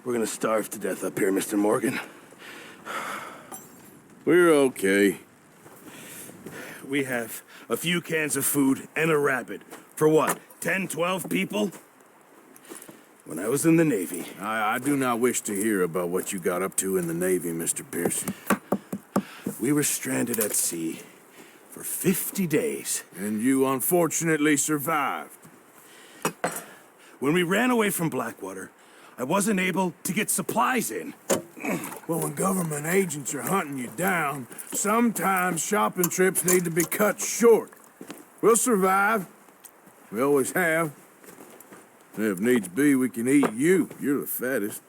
We're gonna starve to death up here, Mr. Morgan. We're okay. We have a few cans of food and a rabbit. For what, 10, 12 people? When I was in the Navy... I do not wish to hear about what you got up to in the Navy, Mr. Pearson. We were stranded at sea for 50 days. And you unfortunately survived. When we ran away from Blackwater, I wasn't able to get supplies in. Well, when government agents are hunting you down, sometimes shopping trips need to be cut short. We'll survive. We always have. If needs be, we can eat you. You're the fattest.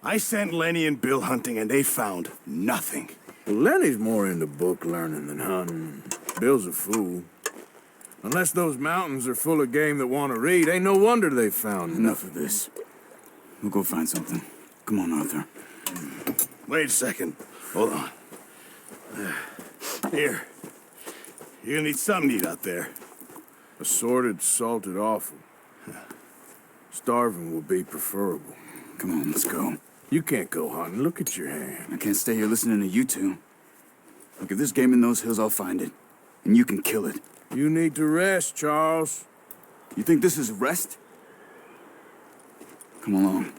I sent Lenny and Bill hunting, and they found nothing. Well, Lenny's more into book learning than hunting. Bill's a fool. Unless those mountains are full of game that want to read, ain't no wonder they found Enough of this. We'll go find something. Come on, Arthur. Wait a second. Hold on. Here. You're gonna need something to eat out there. Assorted, salted offal. Starving will be preferable. Come on, let's go. You can't go hunting. Look at your hand. I can't stay here listening to you two. Look, if there's game in those hills, I'll find it. And you can kill it. You need to rest, Charles. You think this is rest? Come along.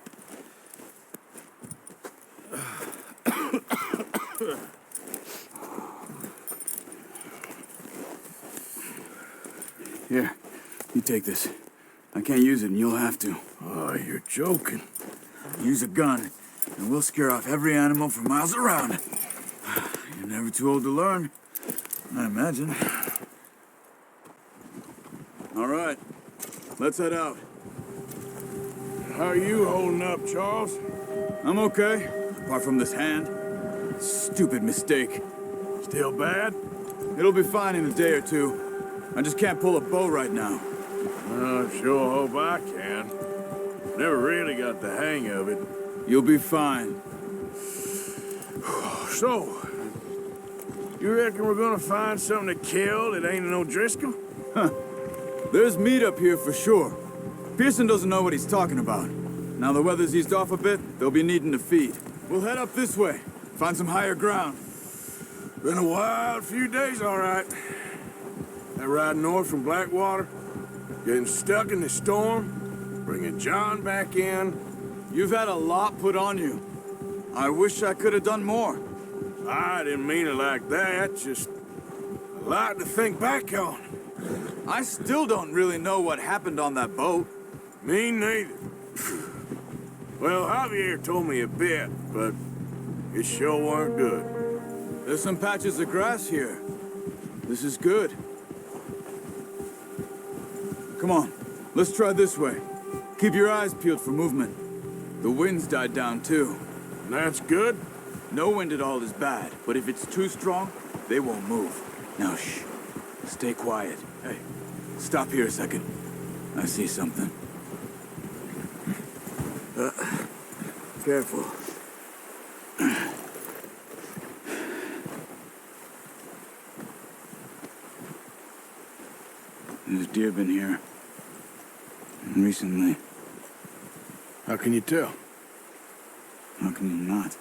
Here, you take this. I can't use it, and you'll have to. Oh, you're joking. Use a gun, and we'll scare off every animal for miles around. You're never too old to learn, I imagine. All right, let's head out. How are you holding up, Charles? I'm okay, apart from this hand. Stupid mistake. Still bad? It'll be fine in a day or two. I just can't pull a bow right now. I sure hope I can. Never really got the hang of it. You'll be fine. So, you reckon we're gonna find something to kill that ain't no Driscoll? Huh. There's meat up here for sure. Pearson doesn't know what he's talking about. Now the weather's eased off a bit, they'll be needing to feed. We'll head up this way, find some higher ground. Been a wild few days, all right. That ride north from Blackwater, getting stuck in the storm, bringing John back in. You've had a lot put on you. I wish I could have done more. I didn't mean it like that, just a lot to think back on. I still don't really know what happened on that boat. Me neither. Well, Javier told me a bit, but it sure weren't good. There's some patches of grass here. This is good. Come on, let's try this way. Keep your eyes peeled for movement. The wind's died down too. And that's good? No wind at all is bad, but if it's too strong, they won't move. Now shh, stay quiet. Hey, stop here a second. I see something. Careful. There's deer been here. Recently. How can you tell? How can you not?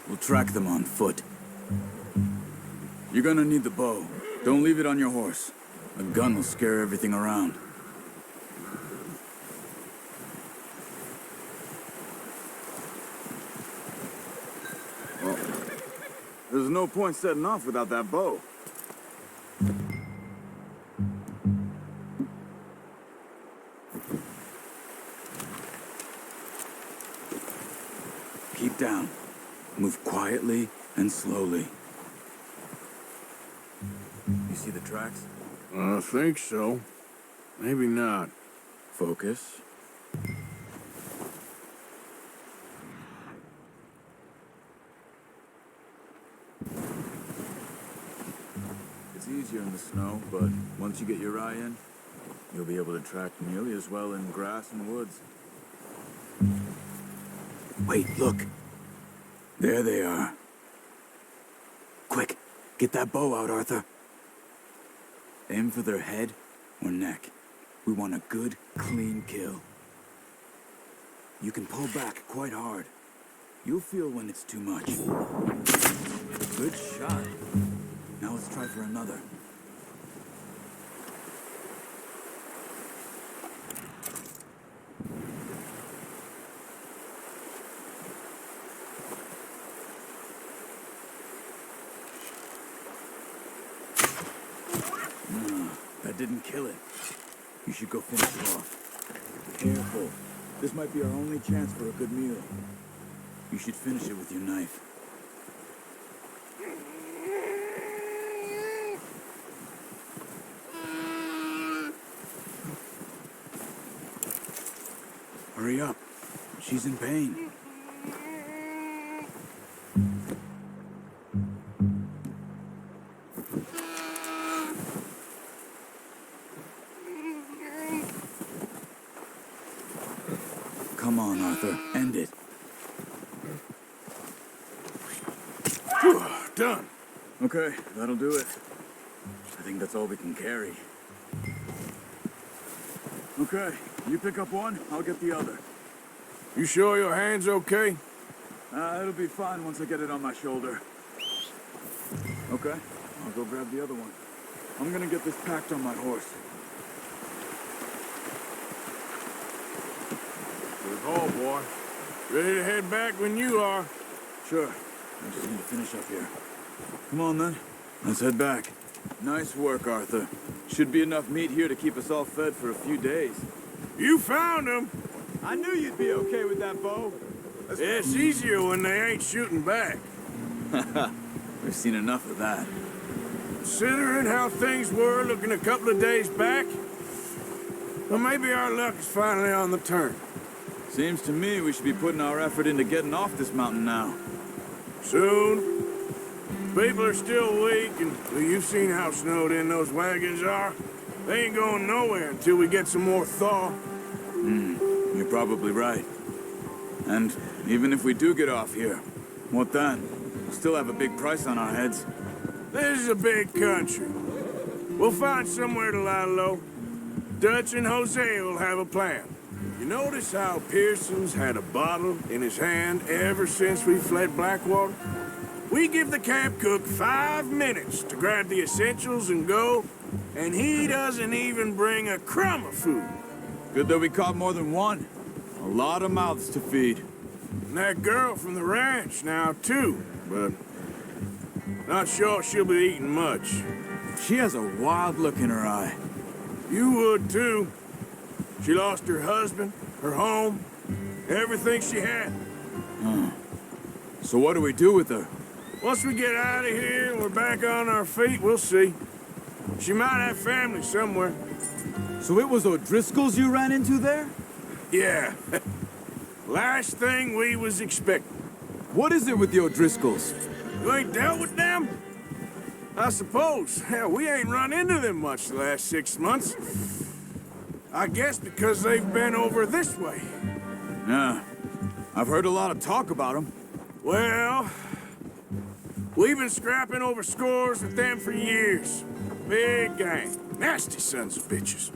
We'll track them on foot. You're gonna need the bow. Don't leave it on your horse. A gun will scare everything around. Well, there's no point setting off without that bow. Keep down. Move quietly and slowly. You see the tracks? I think so. Maybe not. Focus. It's easier in the snow, but once you get your eye in, you'll be able to track nearly as well in grass and woods. Wait, look. There they are. Quick, get that bow out, Arthur. Aim for their head or neck. We want a good, clean kill. You can pull back quite hard. You'll feel when it's too much. Good shot. Now let's try for another. That didn't kill it. You should go finish it off. Careful. This might be our only chance for a good meal. You should finish it with your knife. Hurry up. She's in pain. Come on, Arthur. End it. Whew, done. Okay, that'll do it. I think that's all we can carry. Okay, you pick up one, I'll get the other. You sure your hand's okay? It'll be fine once I get it on my shoulder. Okay, I'll go grab the other one. I'm gonna get this packed on my horse. Good haul, boy. Ready to head back when you are. Sure, I just need to finish up here. Come on then, let's head back. Nice work, Arthur. Should be enough meat here to keep us all fed for a few days. You found him. I knew you'd be okay with that bow. It's easier when they ain't shooting back. We've seen enough of that. Considering how things were looking a couple of days back, well, maybe our luck is finally on the turn. Seems to me we should be putting our effort into getting off this mountain now. Soon. People are still weak, and well, you've seen how snowed in those wagons are. They ain't going nowhere until we get some more thaw. You're probably right. And even if we do get off here, what then? We'll still have a big price on our heads. This is a big country. We'll find somewhere to lie low. Dutch and Jose will have a plan. You notice how Pearson's had a bottle in his hand ever since we fled Blackwater? We give the camp cook 5 minutes to grab the essentials and go, and he doesn't even bring a crumb of food. Good that we caught more than one. A lot of mouths to feed. And that girl from the ranch now, too, but not sure she'll be eating much. She has a wild look in her eye. You would, too. She lost her husband, her home, everything she had. So what do we do with her? Once we get out of here and we're back on our feet, we'll see. She might have family somewhere. So it was O'Driscoll's you ran into there? Yeah. Last thing we was expecting. What is it with the O'Driscolls? You ain't dealt with them? I suppose. Hell, we ain't run into them much the last 6 months. I guess because they've been over this way. Yeah. I've heard a lot of talk about them. Well, we've been scrapping over scores with them for years. Big gang. Nasty sons of bitches.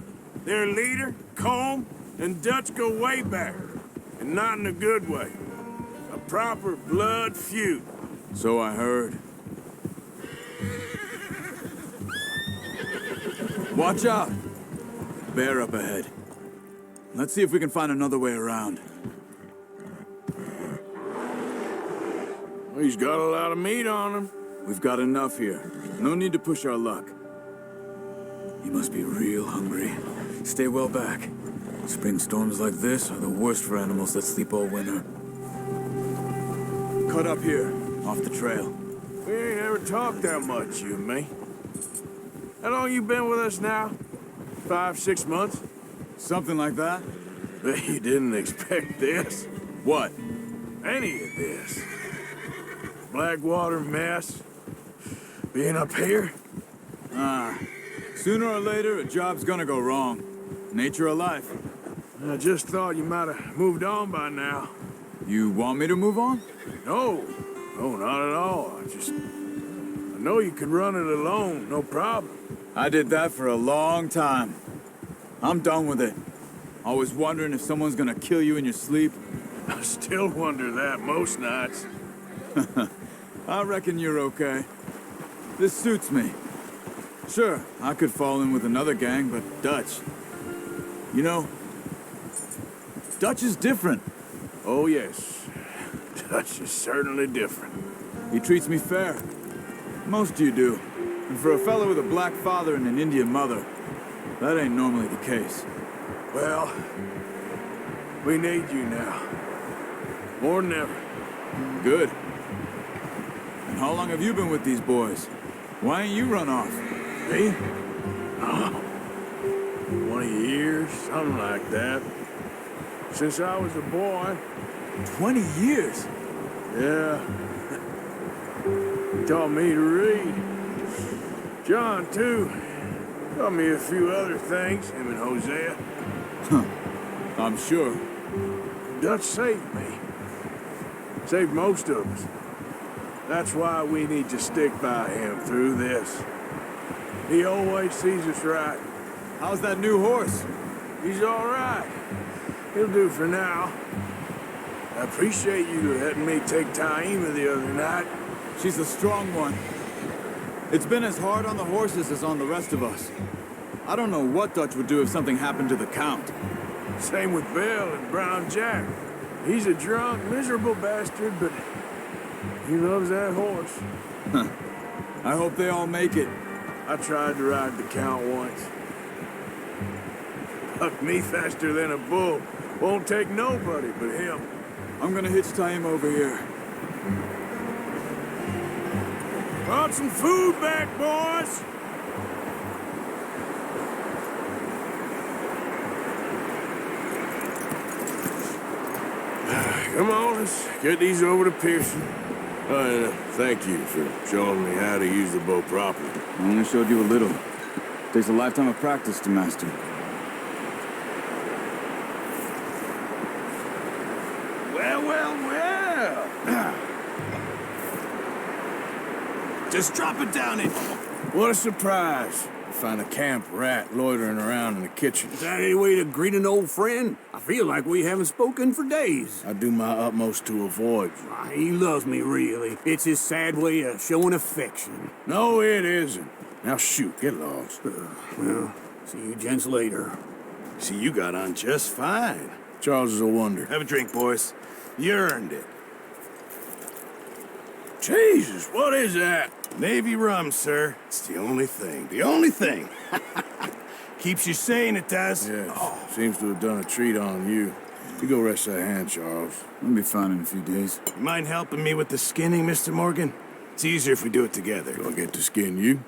Their leader, Combe, and Dutch go way back. And not in a good way. A proper blood feud. So I heard. Watch out! Bear up ahead. Let's see if we can find another way around. He's got a lot of meat on him. We've got enough here. No need to push our luck. He must be real hungry. Stay well back. Spring storms like this are the worst for animals that sleep all winter. Cut up here, off the trail. We ain't ever talked that much, you and me. How long you been with us now? 5, 6 months? Something like that? Bet you didn't expect this. What? Any of this. Blackwater mess. Being up here. Sooner or later, a job's gonna go wrong. Nature of life. I just thought you might have moved on by now. You want me to move on? No, not at all. I know you could run it alone, no problem. I did that for a long time. I'm done with it. Always wondering if someone's gonna kill you in your sleep. I still wonder that most nights. I reckon you're okay. This suits me. Sure, I could fall in with another gang, but Dutch... You know, Dutch is different. Oh, yes. Dutch is certainly different. He treats me fair. Most of you do. And for a fellow with a black father and an Indian mother, that ain't normally the case. Well, we need you now. More than ever. Good. And how long have you been with these boys? Why ain't you run off? Me? Oh, 20 years, something like that. Since I was a boy. 20 years? Yeah. He taught me to read. John, too. Taught me a few other things, him and Hosea. I'm sure. Dutch saved me. Saved most of us. That's why we need to stick by him through this. He always sees us right. How's that new horse? He's all right. He'll do for now. I appreciate you letting me take Taima the other night. She's a strong one. It's been as hard on the horses as on the rest of us. I don't know what Dutch would do if something happened to the Count. Same with Bill and Brown Jack. He's a drunk, miserable bastard, but he loves that horse. I hope they all make it. I tried to ride the Count once. Bucked me faster than a bull. Won't take nobody but him. I'm gonna hitch Taima over here. Brought some food back, boys! Come on, let's get these over to Pearson. Thank you for showing me how to use the bow properly. I only showed you a little. Takes a lifetime of practice to master. Well. Just drop it down in. What a surprise. Find a camp rat loitering around in the kitchen. Is that any way to greet an old friend? I feel like we haven't spoken for days. I do my utmost to avoid you. He loves me, really. It's his sad way of showing affection. No, it isn't. Now shoot, get lost. Well, see you gents later. See, you got on just fine. Charles is a wonder. Have a drink, boys. You earned it. Jesus, what is that? Navy rum, sir. It's the only thing. The only thing. Keeps you sane, it does. Yes, seems to have done a treat on you. You go rest that hand, Charles. I'll be fine in a few days. You mind helping me with the skinning, Mr. Morgan? It's easier if we do it together. Do I get to skin you?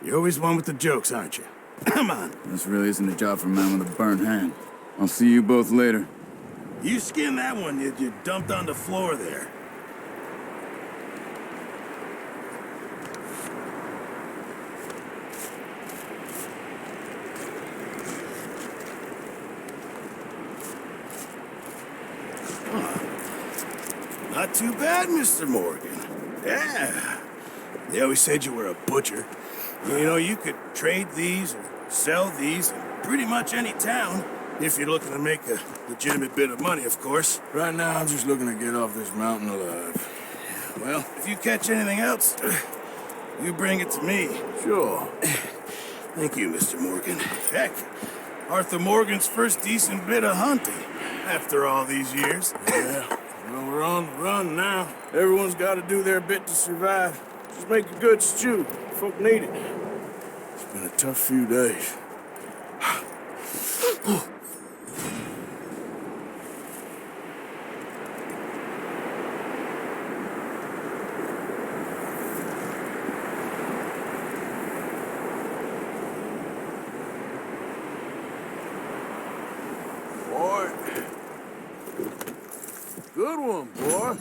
You're always one with the jokes, aren't you? Come on. This really isn't a job for a man with a burnt hand. I'll see you both later. You skinned that one you dumped on the floor there. Not too bad, Mr. Morgan. Yeah. They always said you were a butcher. You know, you could trade these or sell these in pretty much any town. If you're looking to make a legitimate bit of money, of course. Right now, I'm just looking to get off this mountain alive. Well, if you catch anything else, you bring it to me. Sure. Thank you, Mr. Morgan. Heck, Arthur Morgan's first decent bit of hunting after all these years. Yeah. Well, we're on the run now. Everyone's got to do their bit to survive. Just make a good stew. Folk need it. It's been a tough few days. Boy. Good one, boy.